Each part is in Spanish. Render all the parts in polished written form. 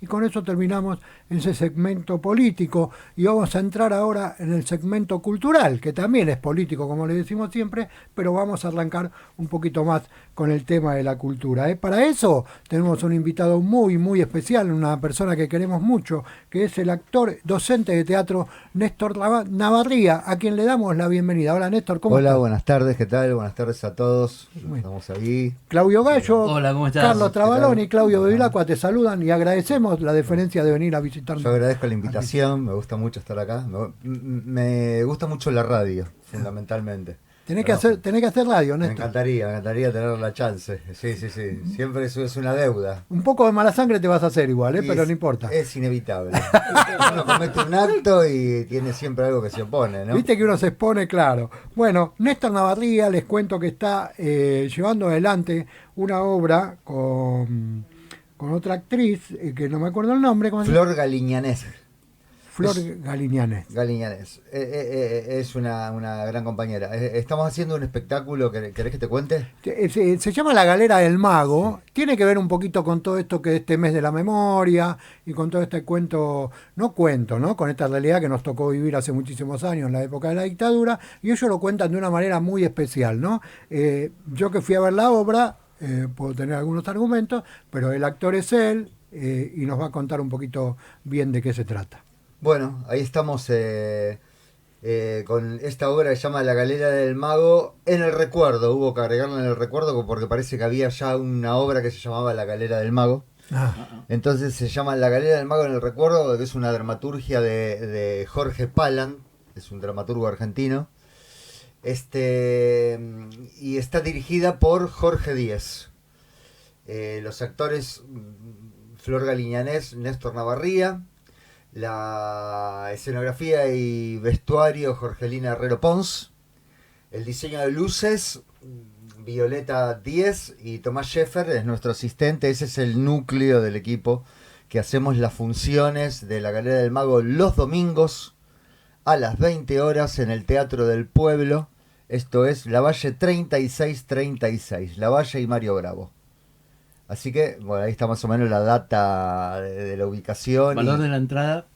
y con eso terminamos ese segmento político y vamos a entrar ahora en el segmento cultural, que también es político, como le decimos siempre, pero vamos a arrancar un poquito más con el tema de la cultura. Para eso tenemos un invitado muy, muy especial, una persona que queremos mucho, que es el actor docente de teatro Néstor Navarría, a quien le damos la bienvenida. Hola Néstor, ¿cómo Hola, estás? buenas tardes, ¿qué tal? Buenas tardes a todos. Bueno, Estamos ahí. Claudio Gallo, Hola, ¿cómo Carlos estás? ¿Qué Trabalón tal? y Claudio Ajá. Bevilacqua te saludan y agradecemos la deferencia de venir a Yo visitarnos agradezco la aquí. invitación, me gusta mucho estar acá. Me gusta mucho la radio, fundamentalmente. ¿No? Tenés que hacer radio, Me Néstor. encantaría tener la chance. Sí, sí, sí. Siempre eso es una deuda. Un poco de mala sangre te vas a hacer igual, Y pero no importa. es inevitable. Uno comete un acto y tiene siempre algo que se opone, ¿no? Viste que uno se expone, claro. Bueno, Néstor Navarría, les cuento que está llevando adelante una obra con otra actriz, que no me acuerdo el nombre, ¿cómo se llama? Flor Galiñanés. Flor Es- Galiñanes. Galiñanés. Es una gran compañera. Estamos haciendo un espectáculo, ¿querés que te cuente? Se llama La Galera del Mago. Tiene que ver un poquito con todo esto que es este mes de la memoria y con todo este cuento, ¿no? Con esta realidad que nos tocó vivir hace muchísimos años, en la época de la dictadura, y ellos lo cuentan de una manera muy especial, ¿no? Yo que fui a ver la obra, puedo tener algunos argumentos, pero el actor es él, y nos va a contar un poquito bien de qué se trata. Bueno, ahí estamos con esta obra que se llama La Galera del Mago en el recuerdo. Hubo que agregarla en el recuerdo porque parece que había ya una obra que se llamaba La Galera del Mago. Ah, Entonces se llama La Galera del Mago en el recuerdo, que es una dramaturgia de Jorge Palan, es un dramaturgo argentino. Y está dirigida por Jorge Díez. Los actores Flor Galiñanés, Néstor Navarría. La escenografía y vestuario Jorgelina Herrero Pons. El diseño de luces Violeta Díez y Tomás Scheffer es nuestro asistente. Ese es el núcleo del equipo que hacemos las funciones de la Galera del Mago los domingos a las 20 horas en el Teatro del Pueblo. Esto es Lavalle 3636, Lavalle y Mario Bravo. Así que, bueno, ahí está más o menos la data de la ubicación. Valor de la entrada.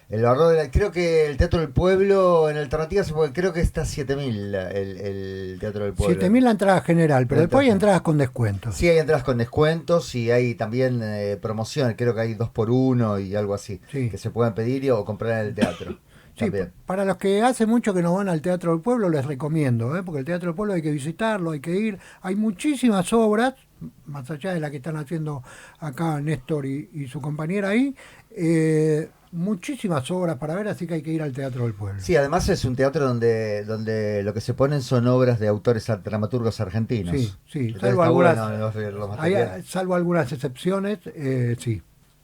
El valor creo que el Teatro del Pueblo en alternativa creo que está 7.000 el Teatro del Pueblo. 7.000 la entrada general, pero La después hay entrada. entradas con descuentos. Sí, hay entradas con descuentos y hay también promociones, creo que hay 2x1 y algo así, Sí. que se pueden pedir o comprar en el teatro. Sí, También. para los que hace mucho que no van al Teatro del Pueblo, les recomiendo, porque el Teatro del Pueblo hay que visitarlo, hay que ir. Hay muchísimas obras, más allá de la que están haciendo acá Néstor y su compañera ahí, muchísimas obras para ver, así que hay que ir al Teatro del Pueblo. Sí, además es un teatro donde lo que se ponen son obras de autores dramaturgos argentinos. Sí, sí, Entonces salvo está algunas, bueno los hay, materiales. salvo algunas excepciones, sí.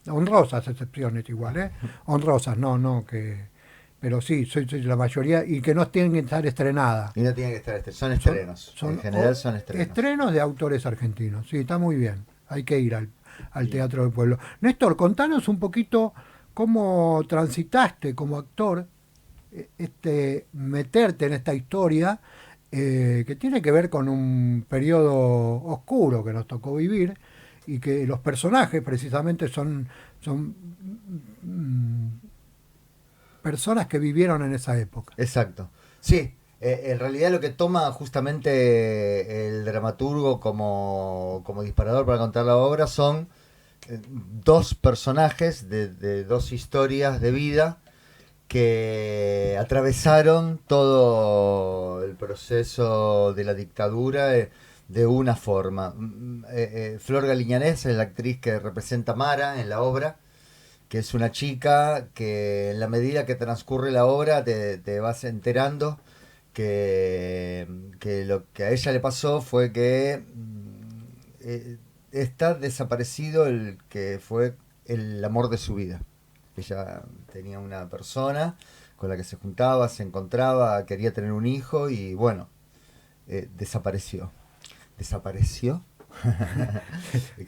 Honrosas excepciones igual, ¿eh? Honrosas, no, que... Pero sí, soy la mayoría y que no tienen que estar estrenadas. Y no tienen que estar son estrenos. En general son estrenos. Estrenos de autores argentinos. Sí, está muy bien. Hay que ir al Teatro del Pueblo. Néstor, contanos un poquito cómo transitaste como actor meterte en esta historia que tiene que ver con un periodo oscuro que nos tocó vivir y que los personajes precisamente son personas que vivieron en esa época. Exacto. Sí, en realidad lo que toma justamente el dramaturgo como disparador para contar la obra son dos personajes de dos historias de vida que atravesaron todo el proceso de la dictadura de una forma. Flor Galiñanés es la actriz que representa a Mara en la obra, que es una chica que en la medida que transcurre la obra te vas enterando que lo que a ella le pasó fue que está desaparecido el que fue el amor de su vida. Ella tenía una persona con la que se juntaba, se encontraba, quería tener un hijo y bueno, desapareció. ¿Desapareció?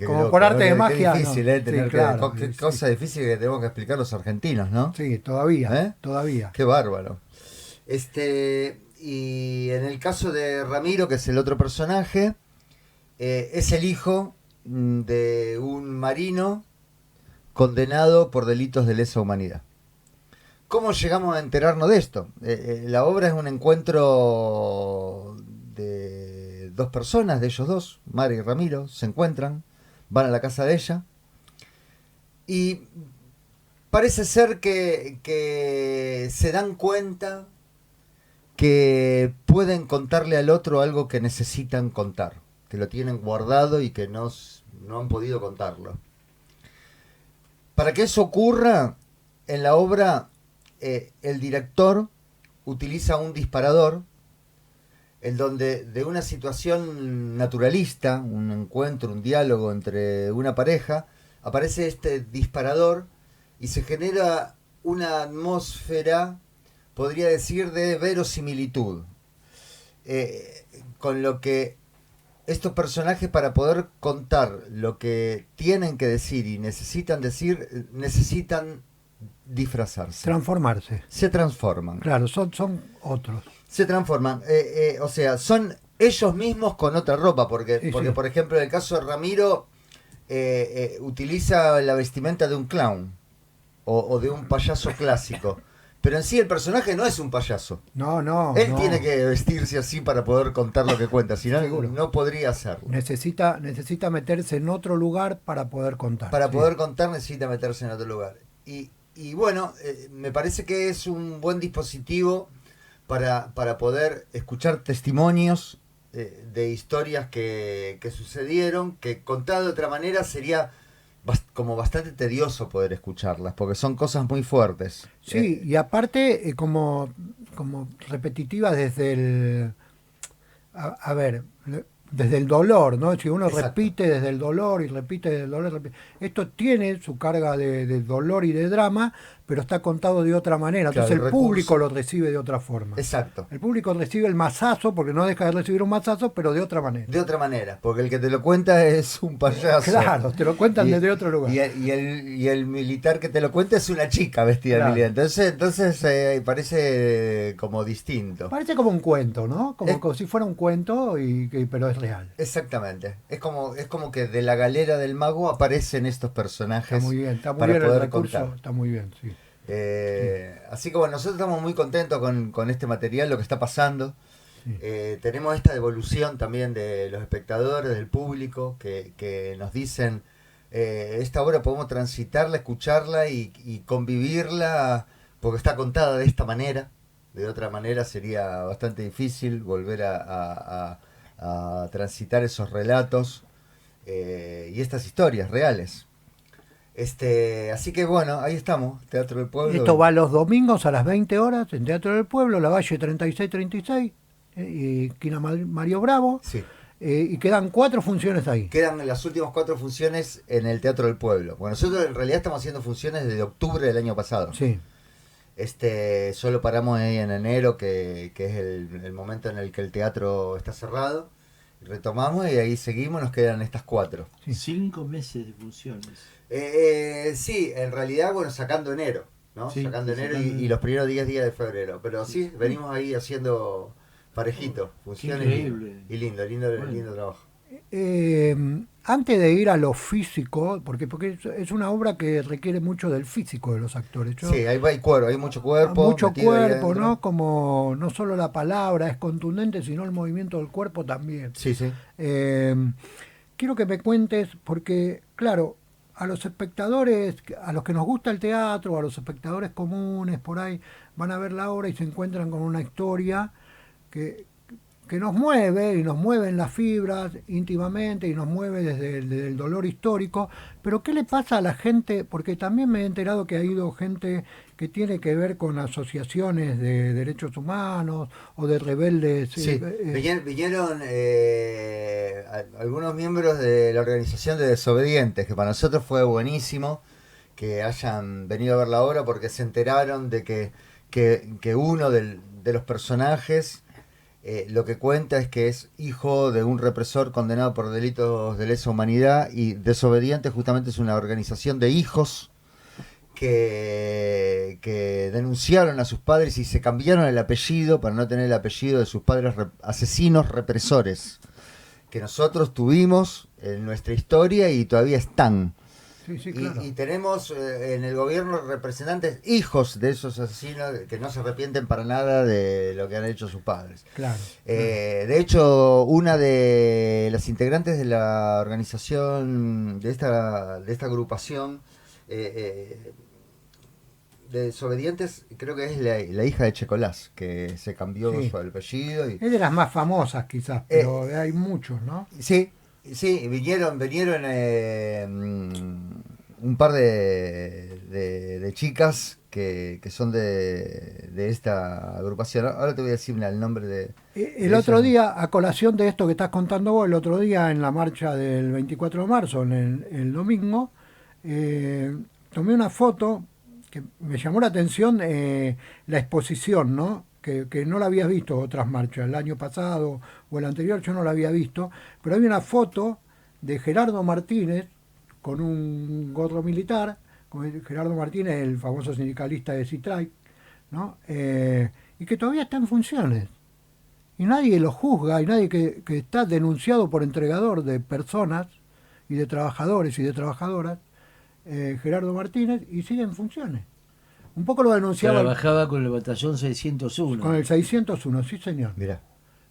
Como por arte de magia. Qué difícil, no. tener Sí, claro, qué sí. cosa difícil que tenemos que explicar los argentinos, ¿no? Sí, todavía, ¿Eh? todavía. Qué bárbaro. Y en el caso de Ramiro, que es el otro personaje, es el hijo de un marino condenado por delitos de lesa humanidad. ¿Cómo llegamos a enterarnos de esto? La obra es un encuentro de dos personas, de ellos dos, Mari y Ramiro, se encuentran, van a la casa de ella y parece ser que se dan cuenta que pueden contarle al otro algo que necesitan contar, que lo tienen guardado y que no han podido contarlo. Para que eso ocurra, en la obra el director utiliza un disparador en donde de una situación naturalista, un encuentro, un diálogo entre una pareja, aparece este disparador y se genera una atmósfera, podría decir, de verosimilitud. Con lo que estos personajes, para poder contar lo que tienen que decir y necesitan decir, necesitan disfrazarse. Transformarse. Se transforman. Claro, son otros. Se transforman. O sea, son ellos mismos con otra ropa. Porque Sí. por ejemplo, en el caso de Ramiro, utiliza la vestimenta de un clown o de un payaso clásico. Pero en sí el personaje no es un payaso. No. Él tiene que vestirse así para poder contar lo que cuenta, si no, Seguro. no podría hacerlo. Necesita meterse en otro lugar para poder contar. Para sí. poder contar necesita meterse en otro lugar. Y bueno, me parece que es un buen dispositivo para poder escuchar testimonios de historias que sucedieron, que contado de otra manera sería como bastante tedioso poder escucharlas, porque son cosas muy fuertes. Sí, y aparte como repetitivas desde el... A ver, desde el dolor, ¿no? Si uno Exacto. repite desde el dolor y repite desde el dolor, esto tiene su carga de dolor y de drama, pero está contado de otra manera. Claro, Entonces el recurso. público lo recibe de otra forma. Exacto. El público recibe el mazazo, porque no deja de recibir un mazazo, pero de otra manera. De otra manera, porque el que te lo cuenta es un payaso. Claro, te lo cuentan desde otro lugar. Y el militar que te lo cuenta es una chica vestida Claro. de militar. Entonces parece como distinto. Parece como un cuento, ¿no? Como si fuera un cuento, pero es real. Exactamente. Es como que de la galera del mago aparecen estos personajes. Está muy bien el para poder recurso, contar. está muy bien, sí. Así que bueno, nosotros estamos muy contentos con este material, lo que está pasando. Sí. Tenemos esta devolución también de los espectadores, del público, que nos dicen, esta obra podemos transitarla, escucharla y convivirla, porque está contada de esta manera. De otra manera sería bastante difícil volver a transitar esos relatos y estas historias reales. Así que bueno, ahí estamos, Teatro del Pueblo. Esto va los domingos a las 20 horas en Teatro del Pueblo, La Valle 3636, esquina Mario Bravo, Sí. y quedan 4 funciones ahí. Quedan las últimas 4 funciones en el Teatro del Pueblo. Bueno, nosotros en realidad estamos haciendo funciones desde octubre del año pasado. Sí, Solo paramos ahí en enero, que es el momento en el que el teatro está cerrado. Retomamos y ahí seguimos, nos quedan estas 4. sí. 5 meses de funciones. Sí, en realidad, bueno, sacando enero, ¿no? Sí, sacando sí, enero sacando y los primeros 10 días de febrero. Pero sí, venimos ahí haciendo parejito, funciones increíble. y lindo Bueno. trabajo. Antes de ir a lo físico, porque es una obra que requiere mucho del físico de los actores. Sí, hay cuerpo, hay mucho cuerpo. Mucho metido ahí cuerpo, adentro. ¿no? Como no solo la palabra es contundente, sino el movimiento del cuerpo también. Sí, sí. Quiero que me cuentes, porque, claro, a los espectadores, a los que nos gusta el teatro, a los espectadores comunes por ahí, van a ver la obra y se encuentran con una historia que nos mueve y nos mueve en las fibras íntimamente y nos mueve desde el dolor histórico, pero ¿qué le pasa a la gente? Porque también me he enterado que ha ido gente que tiene que ver con asociaciones de derechos humanos o de rebeldes. Sí, vinieron algunos miembros de la organización de Desobedientes, que para nosotros fue buenísimo que hayan venido a ver la obra porque se enteraron de que uno de los personajes lo que cuenta es que es hijo de un represor condenado por delitos de lesa humanidad, y Desobedientes justamente es una organización de hijos que denunciaron a sus padres y se cambiaron el apellido para no tener el apellido de sus padres asesinos represores, que nosotros tuvimos en nuestra historia y todavía están. Sí, sí, claro. Y tenemos en el gobierno representantes, hijos de esos asesinos, que no se arrepienten para nada de lo que han hecho sus padres. Claro, claro. De hecho, una de las integrantes de la organización, de esta agrupación de desobedientes, creo que es la hija de Checolás, que se cambió Sí. su apellido. Es de las más famosas quizás, pero hay muchos, ¿no? Sí, sí, vinieron un par de chicas que son de esta agrupación. Ahora te voy a decir el nombre El de otro ellas. día, a colación de esto que estás contando vos, el otro día en la marcha del 24 de marzo, en el domingo, tomé una foto que me llamó la atención, la exposición, ¿no? Que no la había visto otras marchas, el año pasado o el anterior yo no la había visto, pero había una foto de Gerardo Martínez con un gorro militar, con Gerardo Martínez, el famoso sindicalista de Citrac, ¿no? Y que todavía está en funciones. Y nadie lo juzga, y nadie que está denunciado por entregador de personas y de trabajadores y de trabajadoras, Gerardo Martínez, y sigue en funciones. Un poco lo denunciaba Trabajaba con el batallón con 601. el 601, sí señor. Mirá.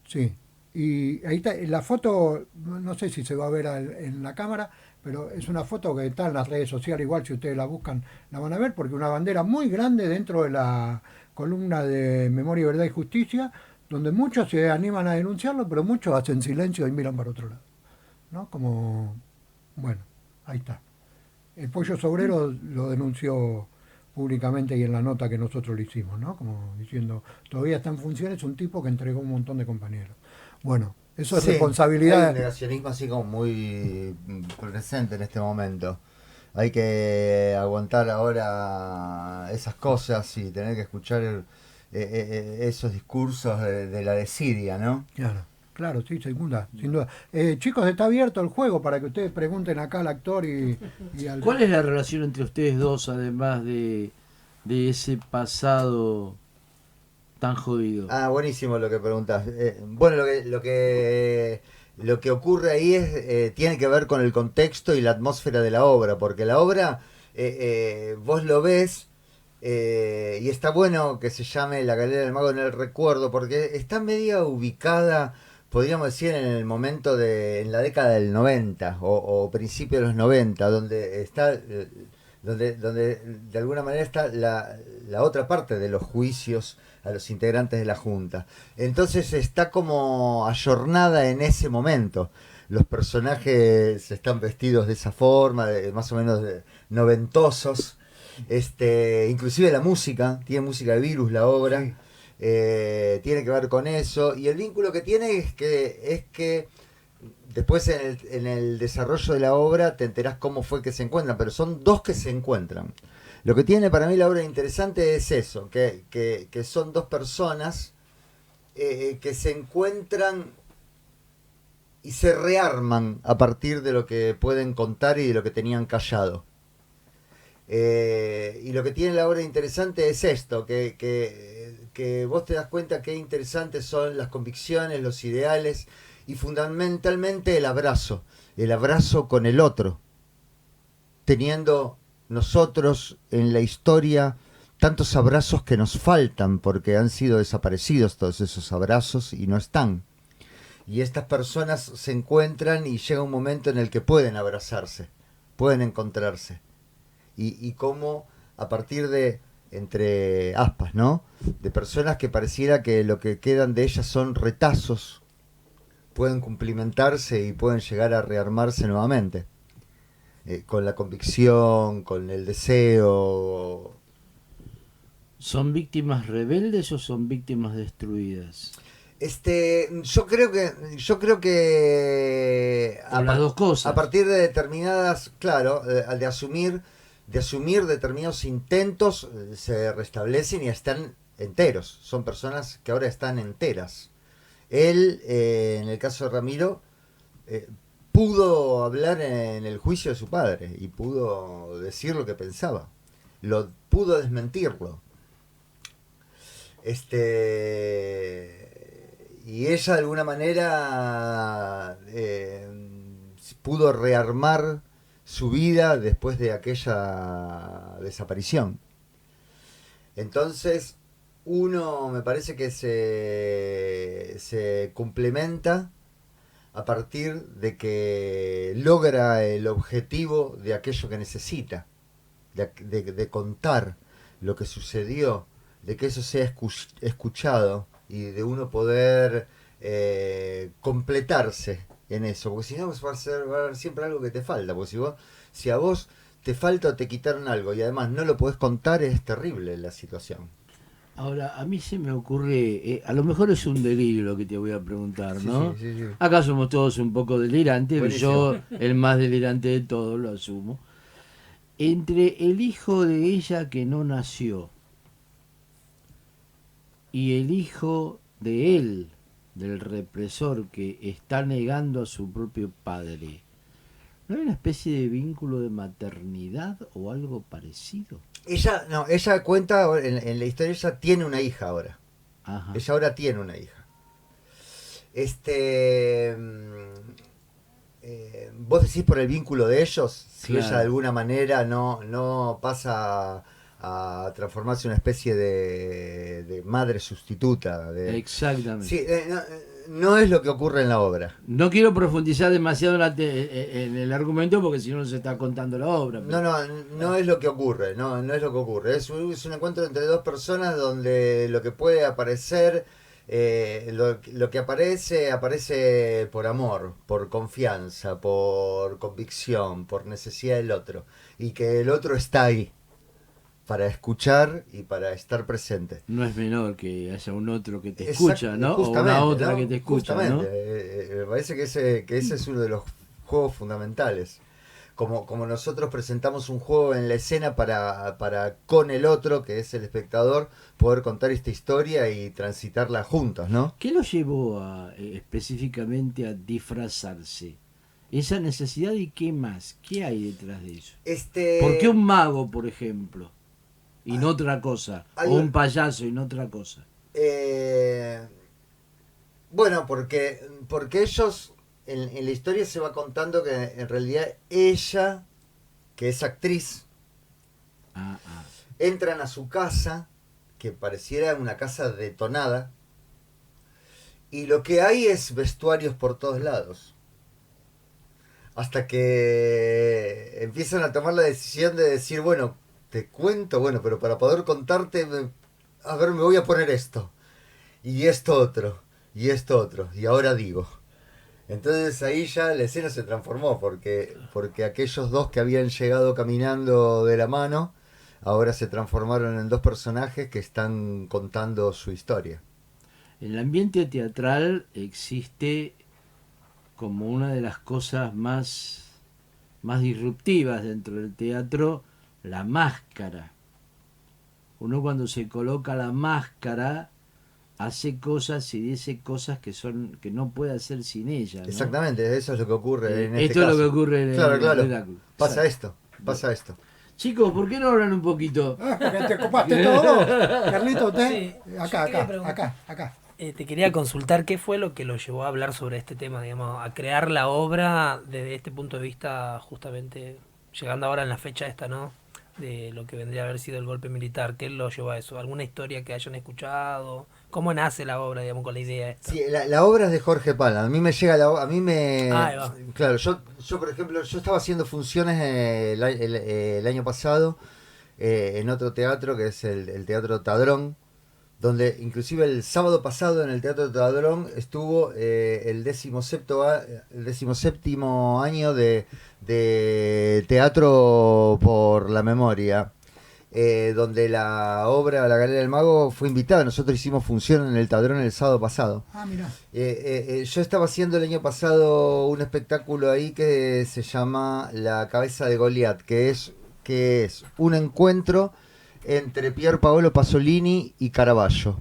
Sí. Y ahí está, la foto, no sé si se va a ver en la cámara, pero es una foto que está en las redes sociales, igual si ustedes la buscan la van a ver, porque una bandera muy grande dentro de la columna de Memoria, Verdad y Justicia, donde muchos se animan a denunciarlo, pero muchos hacen silencio y miran para otro lado. ¿No? Como, bueno, ahí está. El Pollo Sobrero lo denunció públicamente y en la nota que nosotros le hicimos, ¿no? Como diciendo, todavía está en funciones un tipo que entregó un montón de compañeros. Bueno, eso es Sí, hay un responsabilidad. negacionismo así como muy presente en este momento. Hay que aguantar ahora esas cosas y tener que escuchar esos discursos de la desidia, ¿no? Claro, claro, sí, sin duda. Sin duda. Chicos, está abierto el juego para que ustedes pregunten acá al actor y al... ¿Cuál es la relación entre ustedes dos, además de ese pasado tan jodido? Ah, buenísimo lo que preguntas. Bueno, lo que ocurre ahí tiene que ver con el contexto y la atmósfera de la obra, porque la obra vos lo ves y está bueno que se llame La Galera del Mago en el Recuerdo, porque está media ubicada, podríamos decir, en la década del 90 o principio de los 90, donde está, donde de alguna manera está la otra parte de los juicios a los integrantes de la Junta. Entonces está como ayornada en ese momento. Los personajes están vestidos de esa forma, más o menos noventosos. Inclusive la música, tiene música de Virus la obra, Sí. tiene que ver con eso. Y el vínculo que tiene es que después en el desarrollo de la obra te enterás cómo fue que se encuentran, pero son dos que se encuentran. Lo que tiene para mí la obra interesante es eso, que son dos personas que se encuentran y se rearman a partir de lo que pueden contar y de lo que tenían callado. Y lo que tiene la obra interesante es esto, que vos te das cuenta qué interesantes son las convicciones, los ideales y fundamentalmente el abrazo con el otro, teniendo nosotros en la historia tantos abrazos que nos faltan porque han sido desaparecidos todos esos abrazos y no están. Y estas personas se encuentran y llega un momento en el que pueden abrazarse, pueden encontrarse. Y cómo a partir de, entre aspas, ¿no? De personas que pareciera que lo que quedan de ellas son retazos, pueden cumplimentarse y pueden llegar a rearmarse nuevamente. Con la convicción, con el deseo. ¿Son víctimas rebeldes o son víctimas destruidas? Yo creo que O las dos cosas. a partir de determinadas, claro, de asumir determinados intentos, se restablecen y están enteros. Son personas que ahora están enteras. Él, en el caso de Ramiro, pudo hablar en el juicio de su padre y pudo decir lo que pensaba. Pudo desmentirlo. Y ella de alguna manera pudo rearmar su vida después de aquella desaparición. Entonces, uno me parece que se complementa a partir de que logra el objetivo de aquello que necesita, de contar lo que sucedió, de que eso sea escuchado y de uno poder completarse en eso, porque si no va a haber siempre algo que te falta, porque si a vos te falta o te quitaron algo y además no lo podés contar, es terrible la situación. Ahora, a mí se me ocurre, a lo mejor es un delirio lo que te voy a preguntar, ¿no? Sí. Acá somos todos un poco delirantes, Buenísimo. yo el más delirante de todos, lo asumo. Entre el hijo de ella que no nació y el hijo de él, del represor que está negando a su propio padre, ¿no hay una especie de vínculo de maternidad o algo parecido? Ella cuenta en la historia, ella tiene una hija ahora. Ajá. Ella ahora tiene una hija. Este, vos decís por el vínculo de ellos, si Claro. ella de alguna manera no pasa a transformarse en una especie de madre sustituta. Exactamente. Sí, no es lo que ocurre en la obra. No quiero profundizar demasiado en el argumento porque si no se está contando la obra. pero- No es lo que ocurre, no es lo que ocurre. Es un encuentro entre dos personas donde lo que puede aparecer, lo que aparece por amor, por confianza, por convicción, por necesidad del otro. Y que el otro está ahí para escuchar y para estar presente. No es menor que haya un otro que te escucha, ¿no? O Justamente, una otra ¿no? que te escucha, Justamente, ¿no? me parece que ese es uno de los juegos fundamentales. Como nosotros presentamos un juego en la escena para con el otro, que es el espectador, poder contar esta historia y transitarla juntos, ¿no? ¿Qué lo llevó específicamente a disfrazarse? Esa necesidad y qué más, qué hay detrás de eso. ¿Por qué un mago, por ejemplo? Y no otra cosa. hay O un- un payaso y no otra cosa. Bueno, porque ellos, en la historia se va contando que en realidad ella, que es actriz, Ah. entran a su casa, que pareciera una casa detonada, y lo que hay es vestuarios por todos lados. Hasta que empiezan a tomar la decisión de decir, bueno, te cuento, bueno, pero para poder contarte, a ver, me voy a poner esto, y esto otro, y esto otro, y ahora digo. Entonces ahí ya la escena se transformó, porque aquellos dos que habían llegado caminando de la mano, ahora se transformaron en dos personajes que están contando su historia. En el ambiente teatral existe como una de las cosas más disruptivas dentro del teatro, la máscara. Uno cuando se coloca la máscara hace cosas y dice cosas que no puede hacer sin ella, ¿no? Exactamente, eso es lo que ocurre en este Esto caso. es lo que ocurre en Claro, el claro. espectáculo. Pasa Exacto. esto. Chicos, ¿por qué no hablan un poquito? Porque te ocupaste todo. Carlito, Sí, yo acá, quería preguntar. acá. Te quería consultar qué fue lo que lo llevó a hablar sobre este tema, digamos, a crear la obra desde este punto de vista, justamente llegando ahora en la fecha esta, ¿no? De lo que vendría a haber sido el golpe militar. ¿Qué lo llevó a eso? ¿Alguna historia que hayan escuchado? ¿Cómo nace la obra, digamos, con la idea esta? Sí, la obra es de Jorge Pala. A mí me llega a mí me... Ahí va. Claro, yo por ejemplo, yo estaba haciendo funciones el año pasado en otro teatro que es el Teatro Tadrón, donde inclusive el sábado pasado en el Teatro Tadrón estuvo el 17º año de Teatro por la Memoria, donde la obra La Galera del Mago fue invitada. Nosotros hicimos función en el Tadrón el sábado pasado. Ah, mira. Yo estaba haciendo el año pasado un espectáculo ahí que se llama La Cabeza de Goliat, que es un encuentro entre Pier Paolo Pasolini y Caravaggio.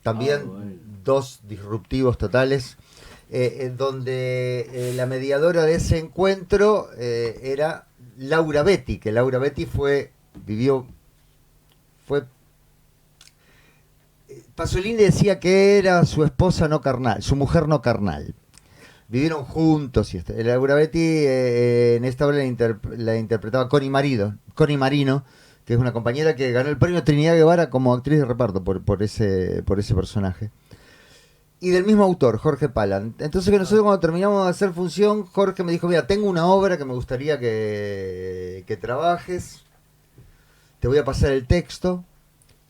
También bueno. dos disruptivos totales, donde la mediadora de ese encuentro era Laura Betti, que Laura Betti Pasolini decía que era su esposa no carnal, su mujer no carnal. vivieron juntos. Y Laura Betty en esta obra la interpretaba Connie Marino, que es una compañera que ganó el premio Trinidad Guevara como actriz de reparto por ese personaje. Y del mismo autor, Jorge Palan. Entonces que nosotros cuando terminamos de hacer función, Jorge me dijo, mira, tengo una obra que me gustaría que trabajes, te voy a pasar el texto,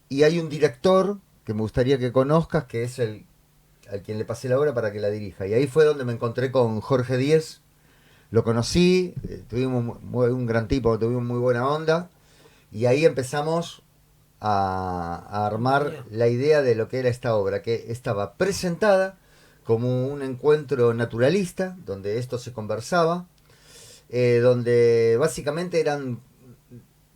y hay un director que me gustaría que conozcas, que es al quien le pasé la obra para que la dirija. Y ahí fue donde me encontré con Jorge Díez, lo conocí, tuvimos un gran tipo, tuvimos muy buena onda, y ahí empezamos a armar la idea de lo que era esta obra, que estaba presentada como un encuentro naturalista, donde esto se conversaba, donde básicamente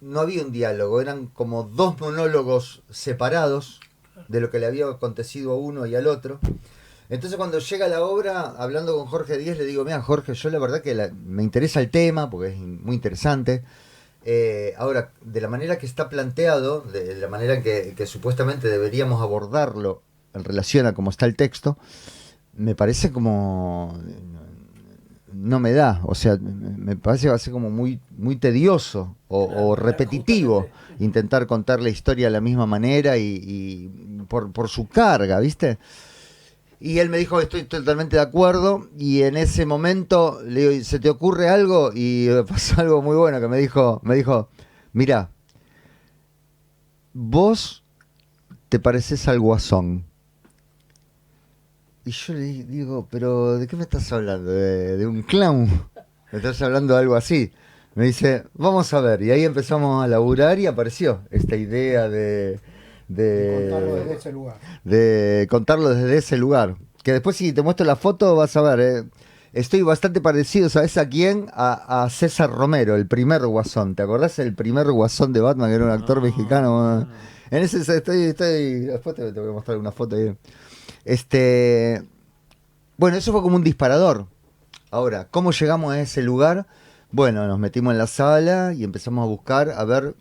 no había un diálogo, eran como dos monólogos separados de lo que le había acontecido a uno y al otro. Entonces cuando llega la obra, hablando con Jorge Díez, le digo, mira Jorge, yo la verdad que me interesa el tema, porque es muy interesante. Ahora, de la manera que está planteado, de la manera que supuestamente deberíamos abordarlo en relación a cómo está el texto, me parece como... no me da, o sea, me parece que va a ser como muy tedioso o repetitivo intentar contar la historia de la misma manera y por su carga, ¿viste? Y él me dijo, estoy totalmente de acuerdo, y en ese momento le digo, ¿se te ocurre algo? Y pasó algo muy bueno, que me dijo, mira, vos te pareces al Guasón. Y yo le digo, pero ¿de qué me estás hablando? ¿De un clown? ¿Me estás hablando de algo así? Me dice, vamos a ver, y ahí empezamos a laburar y apareció esta idea de contarlo desde ese lugar. De contarlo desde ese lugar. Que después si te muestro la foto vas a ver, estoy bastante parecido, ¿sabes a quién? A César Romero, el primer Guasón. ¿Te acordás el primer Guasón de Batman, que era un actor mexicano? En ese estoy después te voy a mostrar una foto ahí. Bueno, eso fue como un disparador. Ahora, ¿cómo llegamos a ese lugar? Bueno, nos metimos en la sala y empezamos a buscar, a ver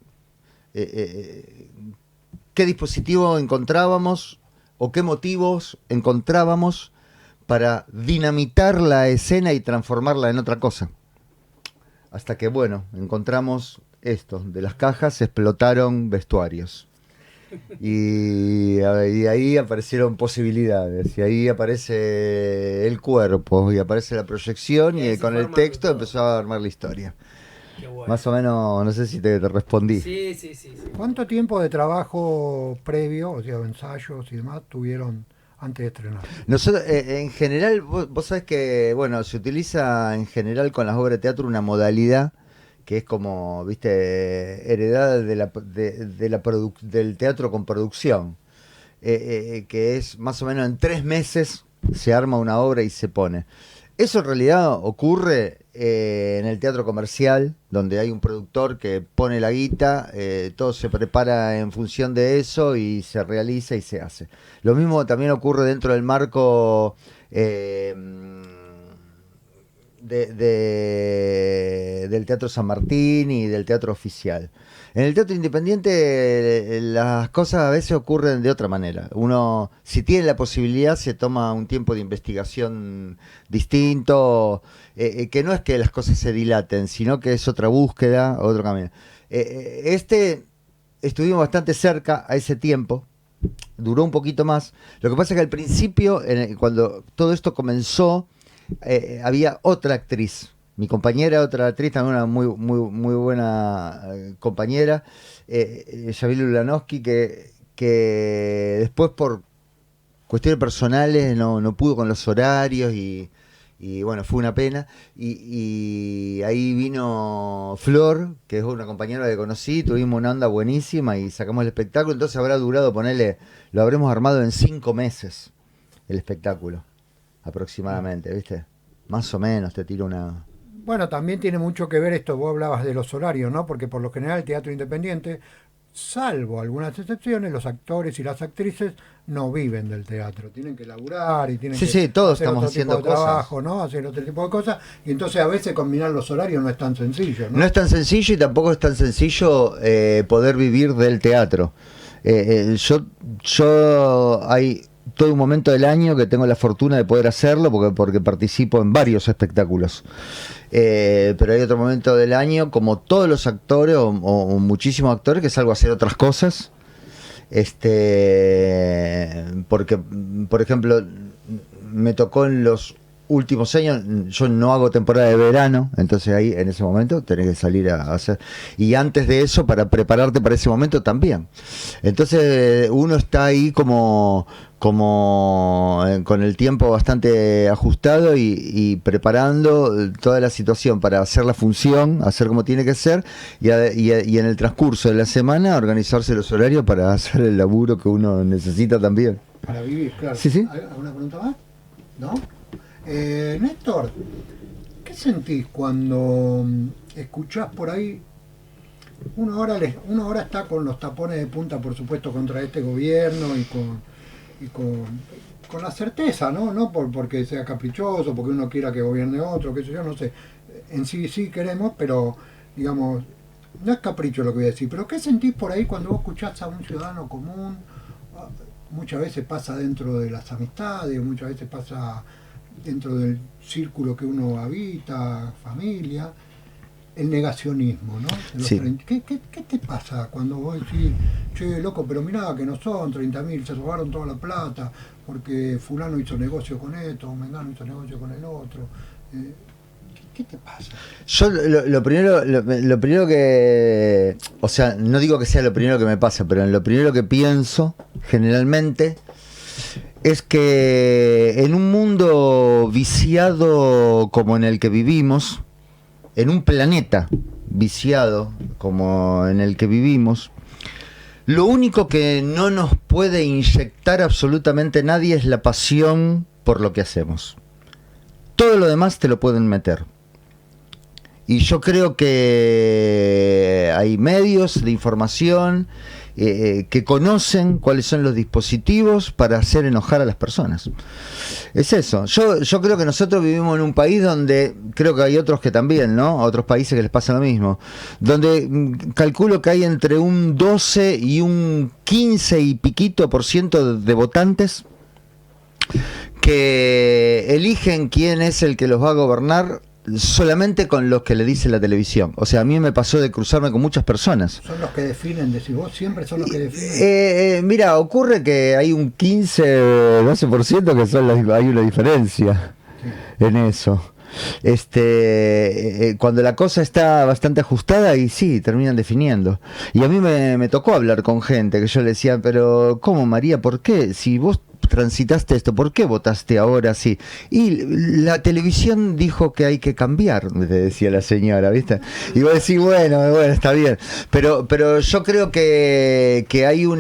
qué dispositivo encontrábamos o qué motivos encontrábamos para dinamitar la escena y transformarla en otra cosa. Hasta que, bueno, encontramos esto. De las cajas explotaron vestuarios. Y ahí aparecieron posibilidades. Y ahí aparece el cuerpo, y aparece la proyección, y con el texto empezó a armar la historia. Bueno. Más o menos, no sé si te respondí. Sí. ¿Cuánto tiempo de trabajo previo, o sea, ensayos y demás, tuvieron antes de estrenar? Nosotros, en general, vos sabés que, bueno, se utiliza en general con las obras de teatro una modalidad que es como, viste, heredada del teatro con producción, que es más o menos en 3 meses se arma una obra y se pone. Eso en realidad ocurre en el teatro comercial, donde hay un productor que pone la guita, todo se prepara en función de eso y se realiza y se hace. Lo mismo también ocurre dentro del marco del Teatro San Martín y del teatro oficial. En el teatro independiente las cosas a veces ocurren de otra manera. Uno, si tiene la posibilidad, se toma un tiempo de investigación distinto, que no es que las cosas se dilaten, sino que es otra búsqueda, otro camino. Estuvimos bastante cerca a ese tiempo, duró un poquito más. Lo que pasa es que al principio, cuando todo esto comenzó, había otra actriz. Mi compañera, otra actriz, también una muy buena compañera, Yavil Ulanowski, que después por cuestiones personales no pudo con los horarios y bueno, fue una pena. Y ahí vino Flor, que es una compañera que conocí, tuvimos una onda buenísima y sacamos el espectáculo. Entonces habrá durado, lo habremos armado en 5 meses el espectáculo, aproximadamente, ¿viste? Más o menos te tiro una... Bueno, también tiene mucho que ver esto, vos hablabas de los horarios, ¿no? Porque por lo general el teatro independiente, salvo algunas excepciones, los actores y las actrices no viven del teatro, tienen que laburar y tienen que todos hacer estamos otro haciendo tipo de cosas. trabajo, ¿no? Hacer otro tipo de cosas, y entonces a veces combinar los horarios no es tan sencillo, ¿no? No es tan sencillo y tampoco es tan sencillo poder vivir del teatro. Hay todo un momento del año que tengo la fortuna de poder hacerlo porque participo en varios espectáculos. Pero hay otro momento del año, como todos los actores o muchísimos actores, que salgo a hacer otras cosas. Porque, por ejemplo, me tocó en los últimos años, yo no hago temporada de verano, entonces ahí en ese momento tenés que salir a hacer, y antes de eso para prepararte para ese momento también. Entonces uno está ahí como con el tiempo bastante ajustado y preparando toda la situación para hacer la función, hacer como tiene que ser, y en el transcurso de la semana organizarse los horarios para hacer el laburo que uno necesita también. Para vivir, claro. Sí, sí. ¿Alguna pregunta más? ¿No? Néstor, ¿qué sentís cuando escuchás por ahí? Uno ahora está con los tapones de punta, por supuesto, contra este gobierno y con la certeza, ¿no? Porque sea caprichoso, porque uno quiera que gobierne otro, qué sé yo, no sé. En sí queremos, pero, digamos, no es capricho lo que voy a decir, pero ¿qué sentís por ahí cuando vos escuchás a un ciudadano común? Muchas veces pasa dentro de las amistades, muchas veces pasa dentro del círculo que uno habita, familia, el negacionismo, ¿no? Sí. ¿Qué te pasa cuando vos decís, che, loco, pero mirá que no son 30.000, se robaron toda la plata, porque fulano hizo negocio con esto, o mengano hizo negocio con el otro? ¿Qué te pasa? Yo lo primero que, o sea, no digo que sea lo primero que me pasa, pero lo primero que pienso generalmente es que en un mundo viciado como en el que vivimos, en un planeta viciado como en el que vivimos, lo único que no nos puede inyectar absolutamente nadie es la pasión por lo que hacemos. Todo lo demás te lo pueden meter. Y yo creo que hay medios de información que conocen cuáles son los dispositivos para hacer enojar a las personas. Es eso. Yo creo que nosotros vivimos en un país donde, creo que hay otros que también, ¿no? A otros países que les pasa lo mismo, donde calculo que hay entre un 12 y un 15 y piquito % de votantes que eligen quién es el que los va a gobernar solamente con los que le dice la televisión. O sea, a mí me pasó de cruzarme con muchas personas. ¿Son los que definen, decís vos? ¿Siempre son los que definen? Mira, ocurre que hay un 15-12% que hay una diferencia en eso. Cuando la cosa está bastante ajustada, y sí, terminan definiendo. Y a mí me tocó hablar con gente que yo le decía, pero ¿cómo, María? ¿Por qué? Si vos transitaste esto, ¿por qué votaste ahora así? Y la televisión dijo que hay que cambiar, me decía la señora, ¿viste? Y vos decís, bueno, está bien. Pero yo creo que hay un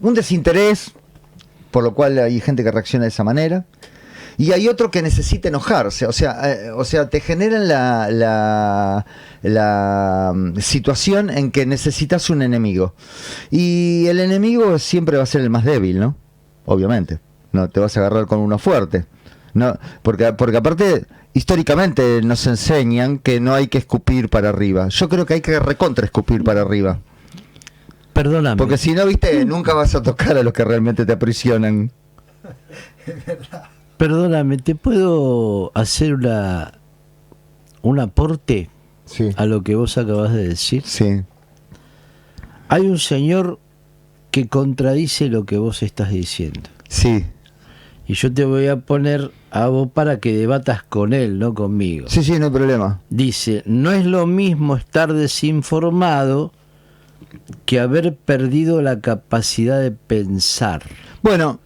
desinterés, por lo cual hay gente que reacciona de esa manera. Y hay otro que necesita enojarse, o sea, te generan la situación en que necesitas un enemigo. Y el enemigo siempre va a ser el más débil, ¿no? Obviamente. No te vas a agarrar con uno fuerte. No, porque aparte, históricamente nos enseñan que no hay que escupir para arriba. Yo creo que hay que recontra escupir para arriba. Perdóname. Porque si no, viste, nunca vas a tocar a los que realmente te aprisionan. Es verdad. Perdóname, ¿te puedo hacer un aporte Sí. a lo que vos acabas de decir? Sí. Hay un señor que contradice lo que vos estás diciendo. Sí. Y yo te voy a poner a vos para que debatas con él, no conmigo. Sí, no hay problema. Dice, no es lo mismo estar desinformado que haber perdido la capacidad de pensar. Bueno,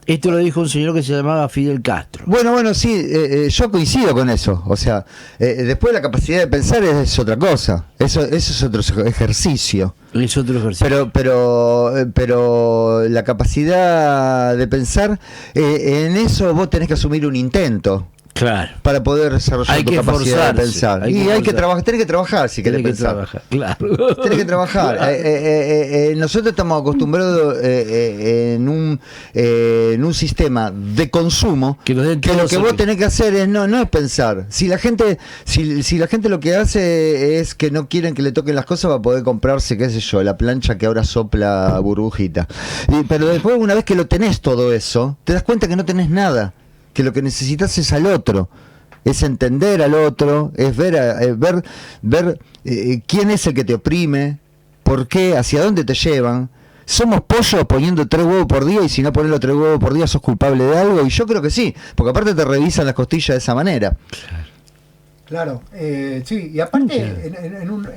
Esto lo dijo un señor que se llamaba Fidel Castro. Bueno, sí, yo coincido con eso. O sea, después la capacidad de pensar es otra cosa. Eso es otro ejercicio. Es otro ejercicio. Pero la capacidad de pensar, en eso vos tenés que asumir un intento. Claro. para poder desarrollar Hay tu que capacidad de esforzarse, pensar. hay que Y hay que esforzarse. trabajar, tenés que trabajar si querés Tiene que pensar. trabajar, claro. Tenés que trabajar. Nosotros estamos acostumbrados en un sistema de consumo Que nos den que todo lo que eso vos que- tenés que hacer no es pensar. Si la gente lo que hace es que no quieren que le toquen las cosas para poder comprarse, qué sé yo, la plancha que ahora sopla burbujita. Pero después, una vez que lo tenés todo eso, te das cuenta que no tenés nada, que lo que necesitas es al otro. Es entender al otro, es ver quién es el que te oprime, por qué, hacia dónde te llevan. ¿Somos pollos poniendo 3 huevos por día y si no pones los 3 huevos por día sos culpable de algo? Y yo creo que sí, porque aparte te revisan las costillas de esa manera. Claro, sí, y aparte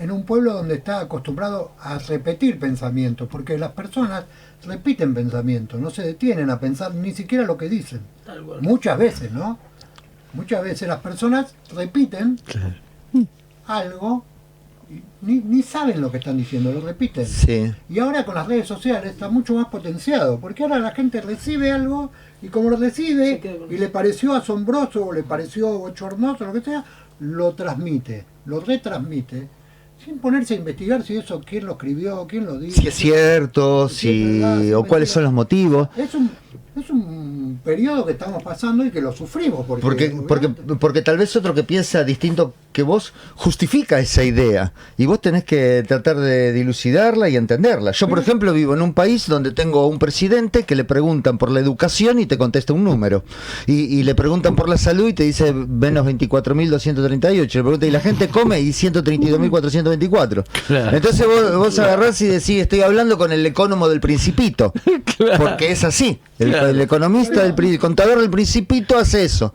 en un pueblo donde está acostumbrado a repetir pensamientos, porque las personas repiten pensamientos, no se detienen a pensar ni siquiera lo que dicen. Tal cual. Muchas veces, ¿no? Muchas veces las personas repiten Claro. algo y ni saben lo que están diciendo, lo repiten. Sí. Y ahora con las redes sociales está mucho más potenciado, porque ahora la gente recibe algo y como lo Se recibe queda con y le pareció asombroso o le pareció bochornoso, lo que sea, lo transmite, lo retransmite, sin ponerse a investigar si eso, quién lo escribió, quién lo dijo. Si es cierto, Si es verdad, si o es cuáles mentira. son los motivos. Es un periodo que estamos pasando y que lo sufrimos. Porque Porque tal vez otro que piensa distinto que vos justifica esa idea y vos tenés que tratar de dilucidarla y entenderla. Yo, por ejemplo, vivo en un país donde tengo un presidente que le preguntan por la educación y te contesta un número. Y le preguntan por la salud y te dice menos 24.238. Le preguntan, y la gente come y 132.424. Claro. Entonces vos agarrás y decís, estoy hablando con el ecónomo del Principito. Porque es así. El economista, el contador del Principito hace eso.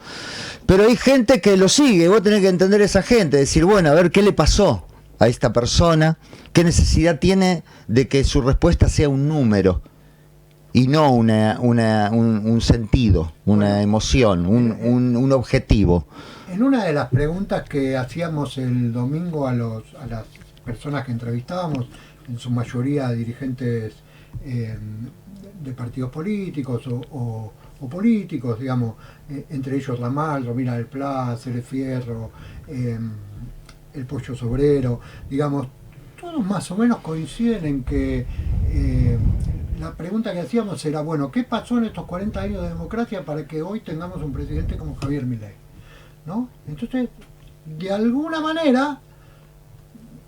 Pero hay gente que lo sigue, vos tenés que entender a esa gente, decir, bueno, a ver qué le pasó a esta persona, qué necesidad tiene de que su respuesta sea un número y no un sentido, una emoción, un objetivo. En una de las preguntas que hacíamos el domingo a las personas que entrevistábamos, en su mayoría dirigentes de partidos políticos o políticos, digamos, entre ellos Ramal, Romina del Pla, Cele Fierro, el Pollo Sobrero, digamos, todos más o menos coinciden en que la pregunta que hacíamos era, bueno, ¿qué pasó en estos 40 años de democracia para que hoy tengamos un presidente como Javier Milei? ¿No? Entonces, de alguna manera,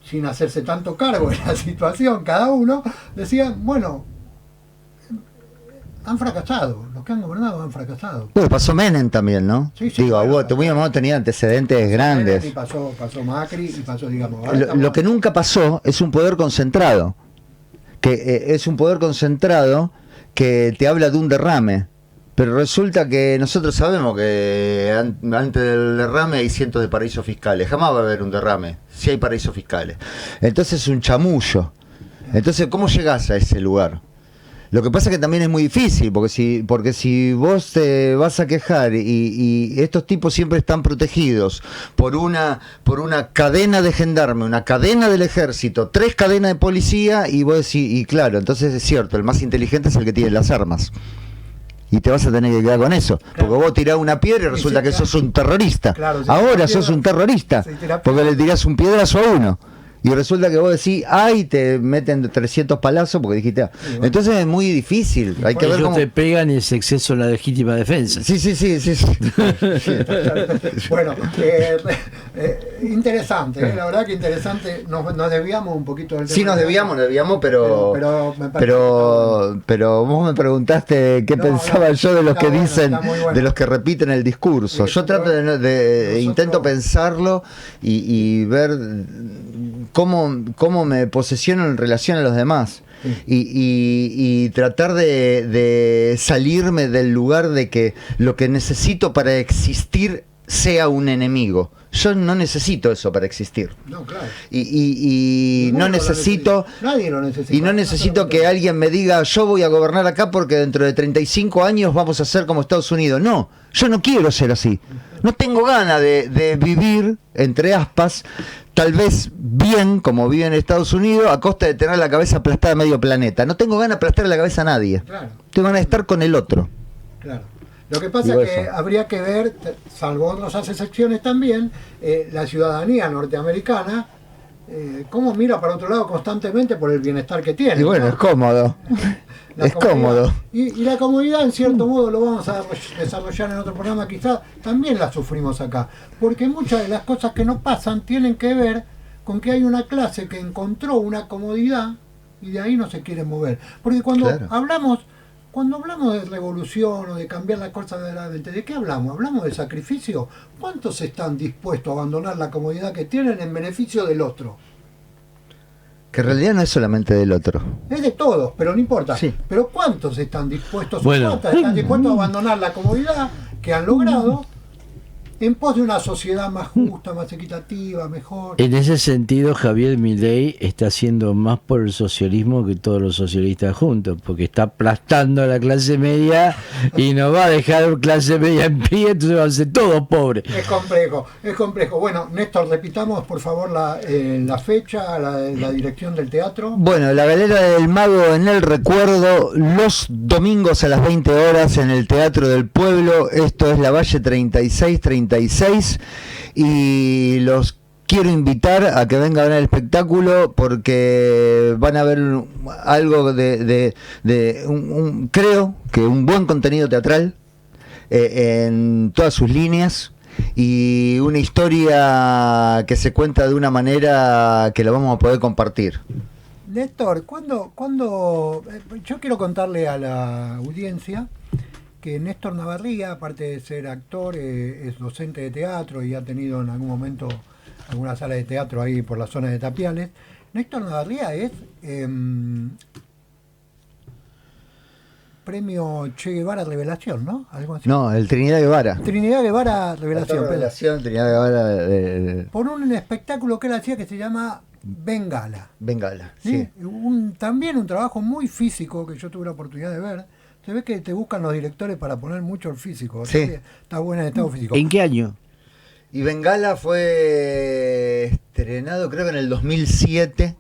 sin hacerse tanto cargo de la situación cada uno, decían, bueno, han fracasado, los que han gobernado han fracasado. Bueno, pasó Menem también, ¿no? Sí, sí, Digo, claro. tu mamá tenía antecedentes grandes. Y pasó Macri y pasó, digamos, ahora Lo estamos- que nunca pasó es un poder concentrado, que es un poder concentrado que te habla de un derrame, pero resulta que nosotros sabemos que antes del derrame hay cientos de paraísos fiscales, jamás va a haber un derrame si hay paraísos fiscales, entonces es un chamullo. Entonces, ¿cómo llegás a ese lugar? Lo que pasa es que también es muy difícil, porque si vos te vas a quejar y estos tipos siempre están protegidos por una cadena de gendarme, una cadena del ejército, 3 cadenas de policía, y vos decís, y claro, entonces es cierto, el más inteligente es el que tiene las armas. Y te vas a tener que quedar con eso, porque vos tirás una piedra y resulta que sos un terrorista. Claro, si Ahora tirás sos piedra- un terrorista, si tirás porque piedra- le tirás un piedrazo a uno. Y resulta que vos decís, ay, te meten 300 palazos porque dijiste, ah. bueno. Entonces es muy difícil. Hay que ver Ellos cómo. te pegan y es exceso de la legítima defensa. Sí. Bueno, interesante, la verdad que interesante. Nos desviamos un poquito del tema. Sí, nos desviamos, pero me parece pero vos me preguntaste qué No, pensaba no, yo de los está que bueno, dicen, está muy bueno. de los que repiten el discurso. Sí, Yo trato nosotros- intento pensarlo y ver cómo me posiciono en relación a los demás. Sí. Y tratar de salirme del lugar de que lo que necesito para existir sea un enemigo. Yo no necesito eso para existir. No, claro. Y Ninguno no lo necesito. necesita. Nadie lo necesita. Y no necesito que alguien me diga, yo voy a gobernar acá porque dentro de 35 años vamos a ser como Estados Unidos. No, yo no quiero ser así. No tengo ganas de vivir, entre aspas, tal vez bien, como vive en Estados Unidos, a costa de tener la cabeza aplastada a medio planeta. No tengo ganas de aplastar la cabeza a nadie. Claro, Tengo ganas de estar con el otro. claro. Lo que pasa Digo es que eso. habría que ver, salvo otras excepciones también, la ciudadanía norteamericana, cómo mira para otro lado constantemente por el bienestar que tiene. Y bueno, ¿no? es cómodo. La Es comodidad. cómodo. Y la comodidad, en cierto modo, lo vamos a desarrollar en otro programa, quizás también la sufrimos acá. Porque muchas de las cosas que nos pasan tienen que ver con que hay una clase que encontró una comodidad y de ahí no se quiere mover. Porque cuando Claro. hablamos de revolución o de cambiar las cosas verdaderamente, ¿de qué hablamos? ¿Hablamos de sacrificio? ¿Cuántos están dispuestos a abandonar la comodidad que tienen en beneficio del otro? Que en realidad no es solamente del otro. Es de todos, pero no importa. Sí. Pero ¿cuántos están dispuestos, Bueno. cuántas están dispuestos a abandonar la comodidad que han logrado en pos de una sociedad más justa, más equitativa, mejor? En ese sentido, Javier Milei está haciendo más por el socialismo que todos los socialistas juntos, porque está aplastando a la clase media y no va a dejar clase media en pie, entonces van a ser todos pobres. Es complejo, es complejo. Bueno, Néstor, repitamos por favor la fecha, la dirección del teatro. Bueno, la Galera del Mago en el Recuerdo, los domingos a las 20 horas en el Teatro del Pueblo. Esto es la Valle 3636. Y los quiero invitar a que vengan a ver el espectáculo porque van a ver algo creo que un buen contenido teatral en todas sus líneas y una historia que se cuenta de una manera que la vamos a poder compartir. Néstor, yo quiero contarle a la audiencia que Néstor Navarría, aparte de ser actor, es docente de teatro y ha tenido en algún momento alguna sala de teatro ahí por la zona de Tapiales. Néstor Navarría es premio Che Guevara Revelación, ¿no? Algo así. No, el Trinidad Guevara. Trinidad Guevara Revelación. Revelación, Trinidad Guevara. Por un espectáculo que él hacía que se llama Bengala. Bengala, ¿Sí? sí. También un trabajo muy físico que yo tuve la oportunidad de ver. Se ve que te buscan los directores para poner mucho el físico. Sí. Está bueno en estado físico. ¿En qué año? Y Bengala fue estrenado creo que en el 2007.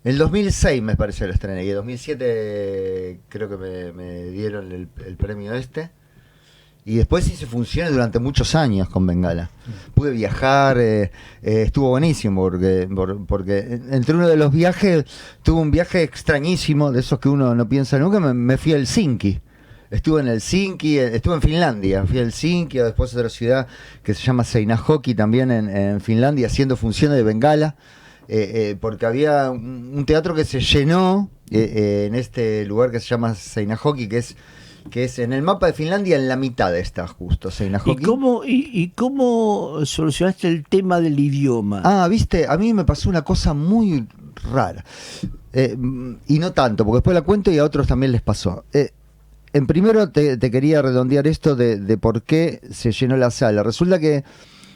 El 2006 me parece lo estrené. Y en 2007 creo que me dieron el premio este. Y después hice funciones durante muchos años con Bengala. Pude viajar, estuvo buenísimo porque entre uno de los viajes, tuve un viaje extrañísimo, de esos que uno no piensa nunca, me fui a Helsinki. Estuve en Helsinki, estuve en Finlandia, fui a Helsinki, después a otra ciudad que se llama Seinäjoki también en Finlandia, haciendo funciones de Bengala, porque había un teatro que se llenó en este lugar que se llama Seinäjoki, que es en el mapa de Finlandia en la mitad está justo Seinäjoki. ¿Y cómo solucionaste el tema del idioma? Ah, viste, a mí me pasó una cosa muy rara. Y no tanto, porque después la cuento y a otros también les pasó. En primero te quería redondear esto de por qué se llenó la sala. Resulta que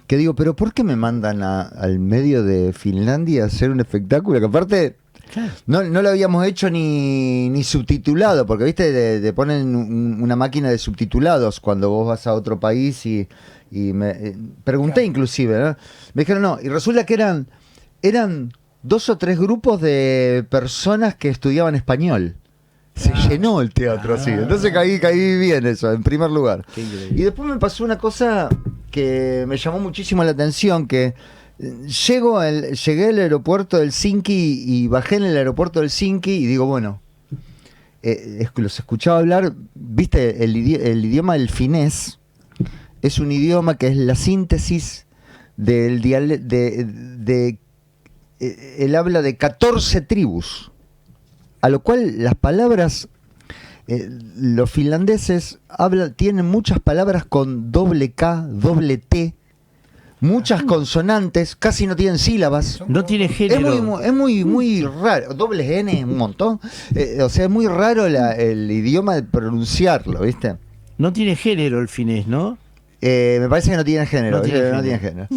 digo, pero ¿por qué me mandan al medio de Finlandia a hacer un espectáculo? Que aparte Claro. no lo habíamos hecho ni subtitulado, porque viste, te ponen una máquina de subtitulados cuando vos vas a otro país y me pregunté Claro. inclusive, ¿no? Me dijeron no, y resulta que eran 2 o 3 grupos de personas que estudiaban español. Se llenó el teatro así. Entonces caí bien eso, en primer lugar. Qué increíble. Y después me pasó una cosa que me llamó muchísimo la atención, que llegué al aeropuerto del Helsinki y bajé en el aeropuerto del Helsinki y digo, bueno, los escuchaba hablar, viste, el idioma del finés es un idioma que es la síntesis del él habla de 14 tribus, a lo cual las palabras, los finlandeses tienen muchas palabras con doble K, doble T, muchas consonantes, casi no tienen sílabas. No tiene género. Es muy raro, doble N un montón, o sea, es muy raro el idioma de pronunciarlo, ¿viste? No tiene género el finés, ¿no? Me parece que no tiene género. No tiene No género. tiene género.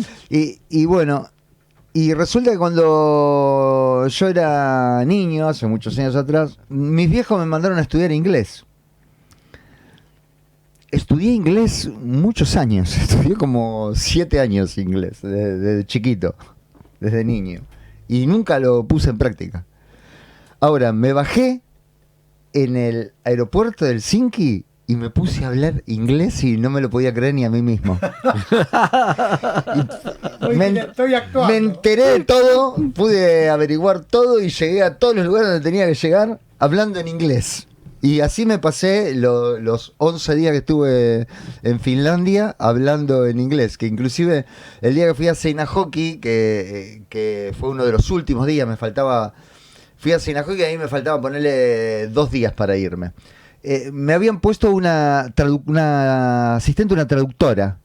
Y bueno, y resulta que cuando yo era niño, hace muchos años atrás, mis viejos me mandaron a estudiar inglés. Estudié inglés muchos años, estudié como 7 años inglés, desde chiquito, desde niño. Y nunca lo puse en práctica. Ahora, me bajé en el aeropuerto del Helsinki y me puse a hablar inglés y no me lo podía creer ni a mí mismo. Estoy actuando. Me enteré de todo, pude averiguar todo y llegué a todos los lugares donde tenía que llegar hablando en inglés. Y así me pasé los 11 días que estuve en Finlandia hablando en inglés, que inclusive el día que fui a Seinäjoki, que fue uno de los últimos días, fui a Seinäjoki y a mí me faltaba ponerle 2 días para irme. Me habían puesto una asistente, una traductora.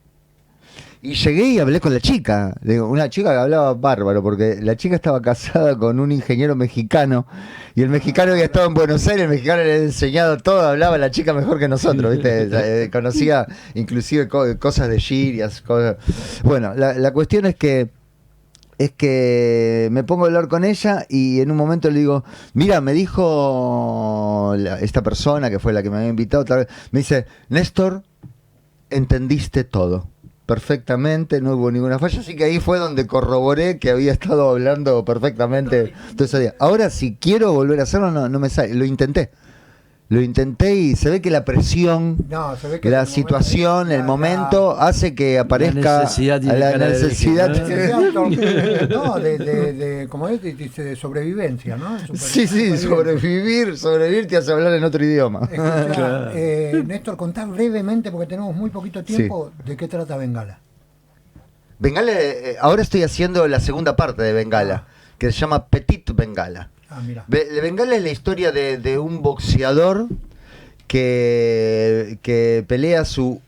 Y llegué y hablé con la chica, una chica que hablaba bárbaro, porque la chica estaba casada con un ingeniero mexicano, y el mexicano había estado en Buenos Aires, el mexicano le había enseñado todo, hablaba la chica mejor que nosotros, ¿viste? Conocía inclusive cosas de girias, cosas. Bueno, la cuestión es que me pongo a hablar con ella y en un momento le digo, mira, me dijo esta persona que fue la que me había invitado, me dice, Néstor, entendiste todo perfectamente, no hubo ninguna falla, así que ahí fue donde corroboré que había estado hablando perfectamente todo ese día. Ahora, si quiero volver a hacerlo, no me sale, lo intenté y se ve que la presión, Se ve que la situación, el momento hace que aparezca la necesidad como dice, de sobrevivencia, ¿no? Sí, sobrevivir te hace hablar en otro idioma. Escuchá, Néstor, contá brevemente, porque tenemos muy poquito tiempo, ¿de qué trata Bengala? Bengala, ahora estoy haciendo la segunda parte de Bengala, que se llama Petit Bengala. Mira. Bengala es la historia de un boxeador que pelea su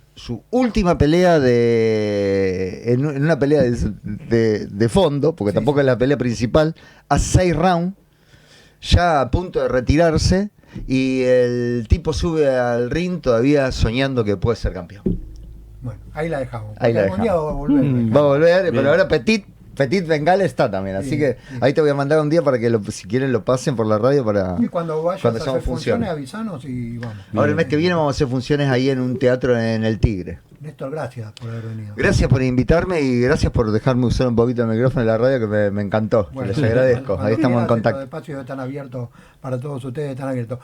última pelea en una pelea de fondo, porque tampoco es la pelea principal, a 6 rounds, ya a punto de retirarse, y el tipo sube al ring todavía soñando que puede ser campeón. Bueno, ahí la dejamos. Ahí la Algún día dejamos. va a volver. Va a volver, pero ahora Petit Bengala está también, así que ahí te voy a mandar un día para que si quieren lo pasen por la radio Y cuando vayas a hacer funciones, avisanos y vamos. Ahora el mes que viene vamos a hacer funciones ahí en un teatro en el Tigre. Néstor, gracias por haber venido. Gracias por invitarme y gracias por dejarme usar un poquito el micrófono de la radio, que me encantó. Bueno, les agradezco. Ahí estamos en contacto. Los espacios están abiertos para todos ustedes, están abiertos.